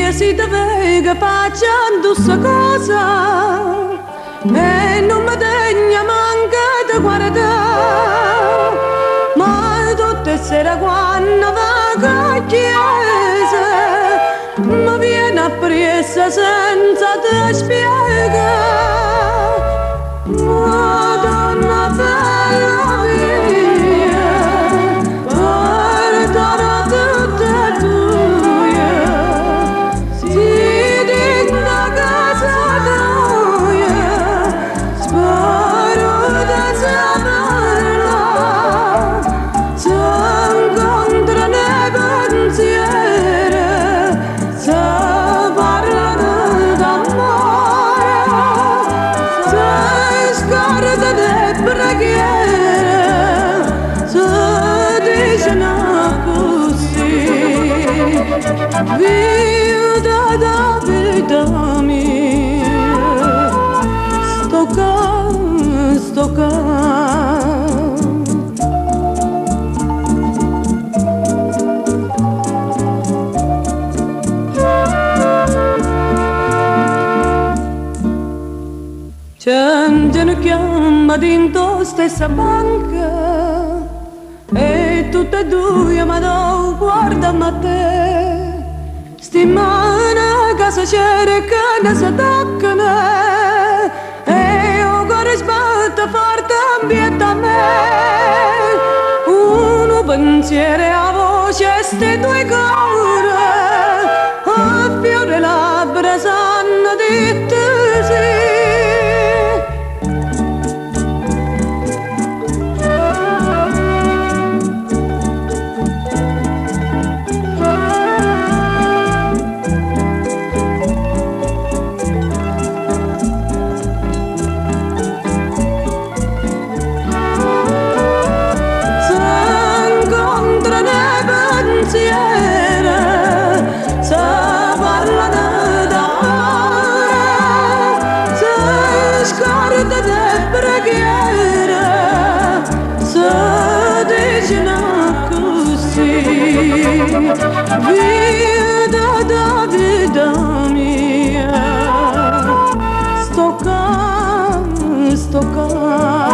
mia si deve che facendo sta cosa e non mi degna manca di guardare, ma tutte sera quando va a chiesa mi viene appressa senza te spiegare. Madonna bella mia, perdona tutte tue, si digna casa tua, spero di saperla, si incontra nei pensieri, si parlano d'amore, si scorda le preghiere, si dicono così, vita da vita mia, sto qua. Gente ne chiama dentro stessa banca e tutte e due ma no guardano a te, stimano che si cercano, si toccano e il cuore sbatte forte ambiente a me, uno pensiero a voce ste due cuore a fiore labbra sanno di te sì. Vita da vita mia, sto qua.